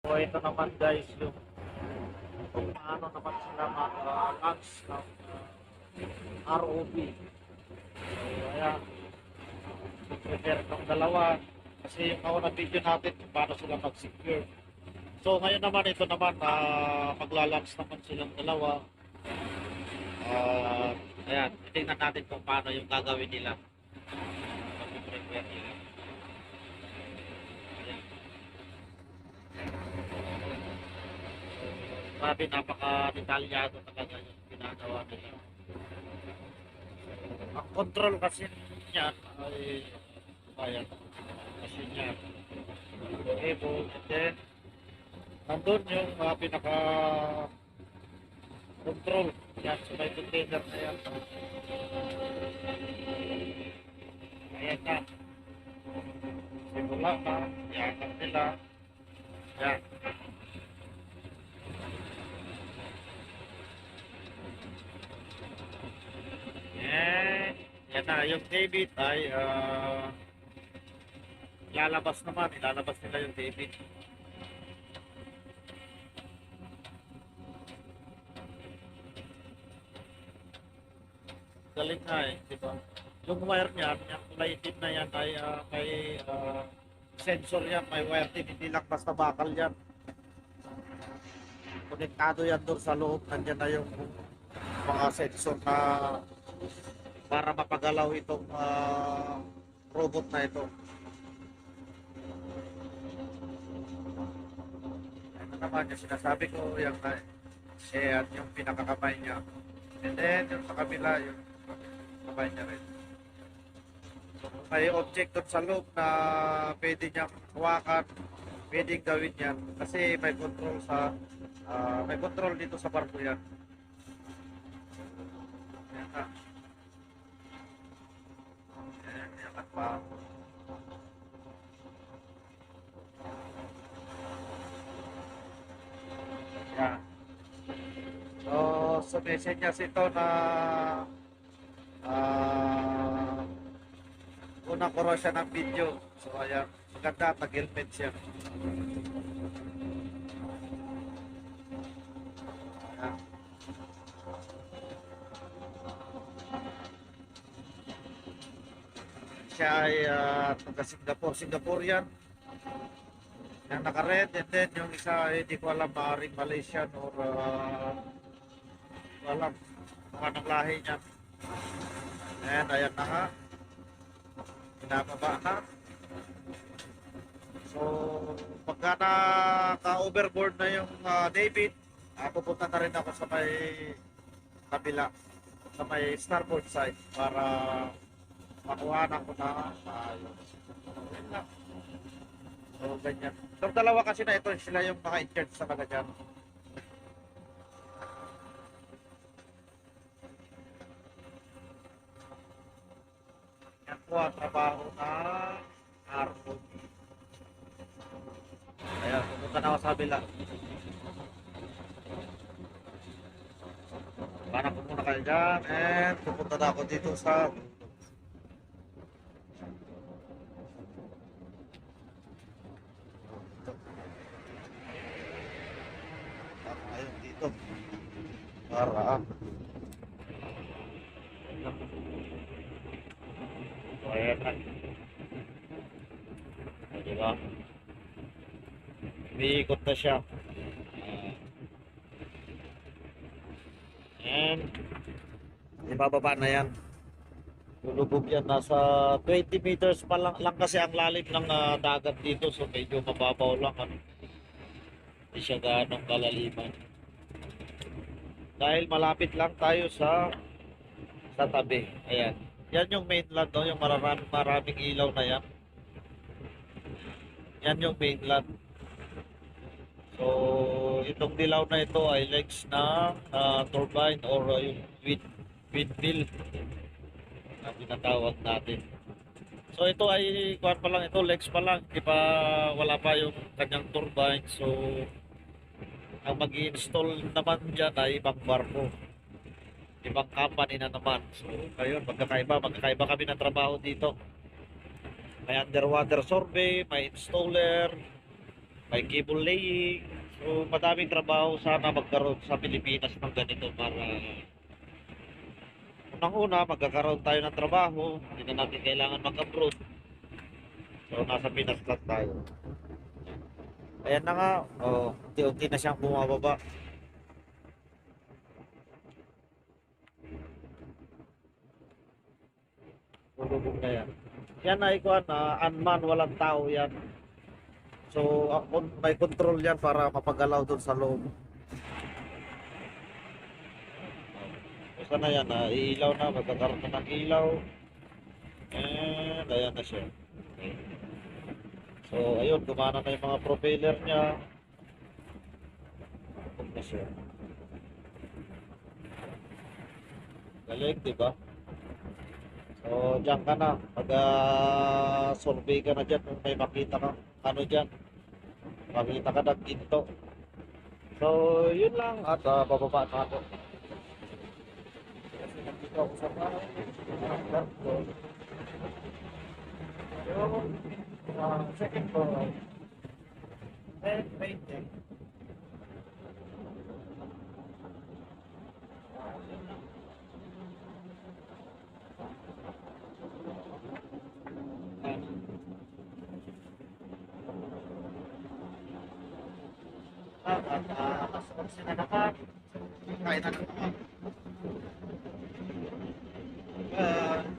So ito naman guys yung kung paano naman sila mag-launch ng ROV. So ayan, prepare ng dalawa kasi yung nauna video natin kung paano sila mag-secure. So ngayon naman ito naman magla-launch naman silang dalawa. Ayan, tingnan natin kung paano yung gagawin nila. Mag-prepare nila. Ayan. Grabe, napaka-detalyado talaga yung ginagawa nila. Ang control kasi niyan ay ayan, kasi niyan. Cable, and then nandun yung pinaka control yan sa may container na yan. Ayan na. Simula na. Iangat nila. Yan. And yan na. Yung debit ay ilalabas naman. Ilalabas nila yung debit. Galing na eh, di ba? Yung wire niyan, yung kulay itim na yan ay may sensor yan, may wire din, hindi lang basta bakal yan. Konektado yan doon sa loob, nandiyan na yung mga sensor na para mapagalaw itong robot na ito. Ito naman yung sinasabi ko, yung yung pinakakamay niya. And then yung sa kabila, yung kamay niya rin. So, may object doon sa loob na pwede niyang hawakan, pwedeng gawin yan kasi may control sa may control dito sa barko yan. Yan na. Yan pa. Yan. So, sumisenyas ito na unang ko siya ng video. So, ayan. Maganda, tag-helmet siya. Ayan. Siya ay taga Singapore. Singaporean. Yan naka-red. And then, yung isa, hindi ko alam, maaaring Malaysian or alam kung anong lahi niya. And ayan na nga. Pinababa na. So, pagka naka-overboard na yung David, pupunta na rin ako sa may kabila, sa may starboard side para makuhanan ko na so, ganyan. Itong dalawa kasi na ito, sila yung naka-in-charge sa mga dyan. Yan po ang trabaho na ROV. Ayan, pupunta na ako sa kabila. Parang po muna kayo dyan and pupunta na ako dito sa ayun dito para so, ayan na. Diba? Umiikot na siya. And ibababa na yan. Lulubog yan. Nasa 20 meters pa lang kasi ang lalim ng dagat dito. So medyo mababaw lang. Hindi siya ganong kalaliman. Dahil malapit lang tayo sa tabi. Ayan. Yan yung mainland, no? Yung maraming ilaw na yan. Yan yung mainland. So, itong dilaw na ito ay legs ng turbine or yung windmill na tinatawag natin. So, ito ay kuwan pa lang, ito legs pa lang, di pa wala pa yung kanyang turbine. So, ang mag-i-install naman dyan ay ibang barko, ibang company na naman. So, ayun, magkakaiba kami ng trabaho dito. May underwater survey, may installer, may cable laying. So, madaming trabaho sana magkaroon sa Pilipinas ng ganito para unang-una, magkakaroon tayo ng trabaho. Hindi na natin kailangan mag-abroad. So, nasa Pinas lang tayo. Ayan na nga. Oh, unti-unti na siyang bumababa. Lulubog na yan. Yan ay kuhan na unman, walang tao yan. So, may control yan para mapagalaw doon sa loob. Basta na yan, iilaw na, magkakaroon na ng ilaw. And ayan na siya. So, ayun, gumana na yung mga propeller niya. Huwag na siya. Galing, di ba? So, diyan ka na. Survey ka na dyan kung may makita ka. Ano dyan? Makita ka ng ginto. So, yun lang. At bababa na ako. Kasi nandito ako sa bahay. Yung second floor. Then, painting. At mas sinanakan. Kaya na naman.